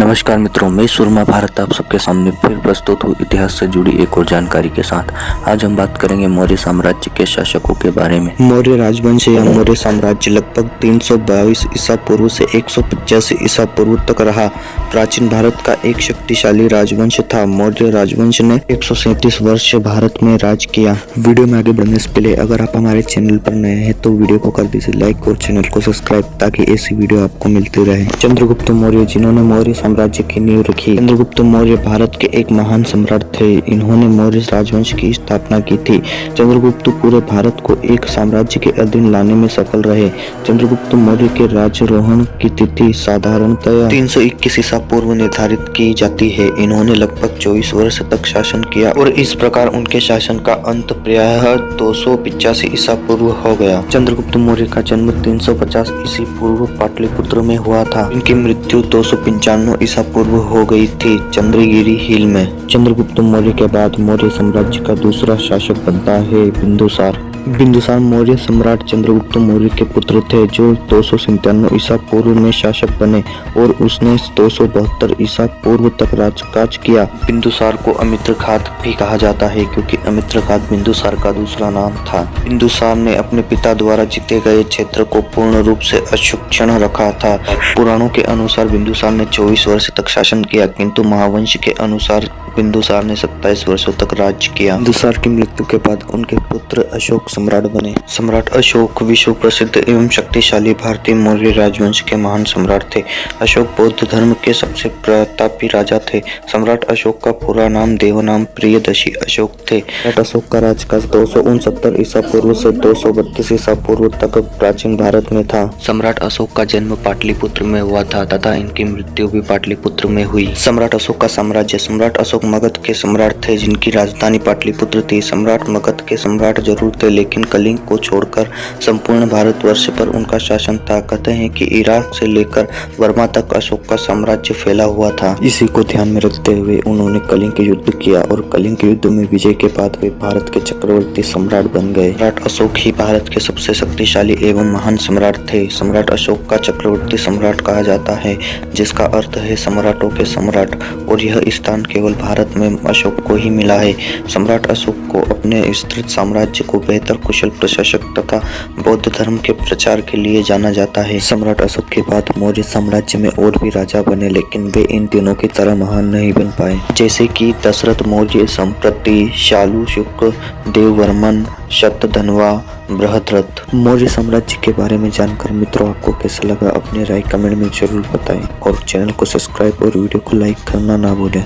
नमस्कार मित्रों, मैं सुरमा भारत आप सबके सामने फिर प्रस्तुत हूँ इतिहास से जुड़ी एक और जानकारी के साथ। आज हम बात करेंगे मौर्य साम्राज्य के शासकों के बारे में। मौर्य राजवंश या मौर्य साम्राज्य लगभग 322 ईसा पूर्व से 185 ईसा पूर्व तक रहा प्राचीन भारत का एक शक्तिशाली राजवंश था। मौर्य राजवंश ने 137 वर्ष भारत में राज किया। वीडियो में आगे बढ़ने से पहले अगर आप हमारे चैनल पर नए हैं तो वीडियो को कर दीजिए लाइक और चैनल को सब्सक्राइब ताकि ऐसी वीडियो आपको मिलती रहे। चंद्रगुप्त मौर्य, जिन्होंने मौर्य साम्राज्य की नींव रखी। चंद्रगुप्त मौर्य भारत के एक महान सम्राट थे। इन्होंने मौर्य राजवंश की स्थापना की थी। चंद्रगुप्त पूरे भारत को एक साम्राज्य के अधीन लाने में सफल रहे। चंद्रगुप्त मौर्य के राज्यारोहण की तिथि साधारणतया 321 ईसा पूर्व निर्धारित की जाती है। इन्होंने लगभग 24 वर्ष तक शासन किया और इस प्रकार उनके शासन का अंत प्रायः 285 ईसा पूर्व हो गया। चंद्रगुप्त मौर्य का जन्म 350 ईसा पूर्व पाटलिपुत्र में हुआ था। इनकी मृत्यु 295 ईसा पूर्व हो गई थी चंद्रगिरी हिल में। चंद्रगुप्त मौर्य के बाद मौर्य साम्राज्य का दूसरा शासक बनता है बिंदुसार। बिंदुसार मौर्य सम्राट चंद्रगुप्त मौर्य के पुत्र थे जो 297 ईसा पूर्व में शासक बने और उसने 272 ईसा पूर्व तक राजकाज किया। बिंदुसार को अमित्रघात भी कहा जाता है क्योंकि अमित्रघात बिंदुसार का दूसरा नाम था। बिंदुसार ने अपने पिता द्वारा जीते गए क्षेत्र को पूर्ण रूप से अक्षुण्ण रखा था। पुराणों के अनुसार बिंदुसार ने 24 वर्ष तक शासन किया, किंतु महावंश के अनुसार बिंदुसार ने 27 वर्षों तक राज्य किया। बिंदुसार की मृत्यु के बाद उनके पुत्र अशोक सम्राट बने। सम्राट अशोक विश्व प्रसिद्ध एवं शक्तिशाली भारतीय मौर्य राजवंश के महान सम्राट थे। अशोक बौद्ध धर्म के सबसे प्रतापी राजा थे। सम्राट अशोक का पूरा नाम देवनाम प्रियदर्शी अशोक थे। सम्राट अशोक का राजकाज 269 ईसा पूर्व से 232 ईसा पूर्व तक प्राचीन भारत में था। सम्राट अशोक का जन्म पाटलिपुत्र में हुआ था तथा इनकी मृत्यु भी पाटलिपुत्र में हुई। सम्राट अशोक का साम्राज्य। सम्राट अशोक मगध के सम्राट थे जिनकी राजधानी पाटलिपुत्र थी। सम्राट मगध के सम्राट जरूर थे लेकिन कलिंग को छोड़कर संपूर्ण भारतवर्ष पर उनका शासन था। कहते हैं कि इराक से लेकर बर्मा तक अशोक का साम्राज्य फैला हुआ था। इसी को ध्यान में रखते हुए उन्होंने कलिंग के युद्ध किया और कलिंग के युद्ध में विजय के बाद वे भारत के चक्रवर्ती सम्राट बन गए। सम्राट अशोक ही भारत के सबसे शक्तिशाली एवं महान सम्राट थे। सम्राट अशोक का चक्रवर्ती सम्राट कहा जाता है जिसका अर्थ है सम्राटों के सम्राट, और यह स्थान केवल भारत में अशोक को ही मिला है। सम्राट अशोक को अपने विस्तृत साम्राज्य को बेहतर कुशल प्रशासक तथा बौद्ध धर्म के प्रचार के लिए जाना जाता है। सम्राट अशोक के बाद मौर्य साम्राज्य में और भी राजा बने लेकिन वे इन तीनों की तरह महान नहीं बन पाए, जैसे कि दशरथ मौर्य, संप्रति, शालू शुक्र, देववर्मन, शतधन्वा, बृहद्रथ। मौर्य साम्राज्य के बारे में जानकर मित्रों आपको कैसा लगा अपनी राय कमेंट में जरूर बताएं और चैनल को सब्सक्राइब और वीडियो को लाइक करना ना भूलें।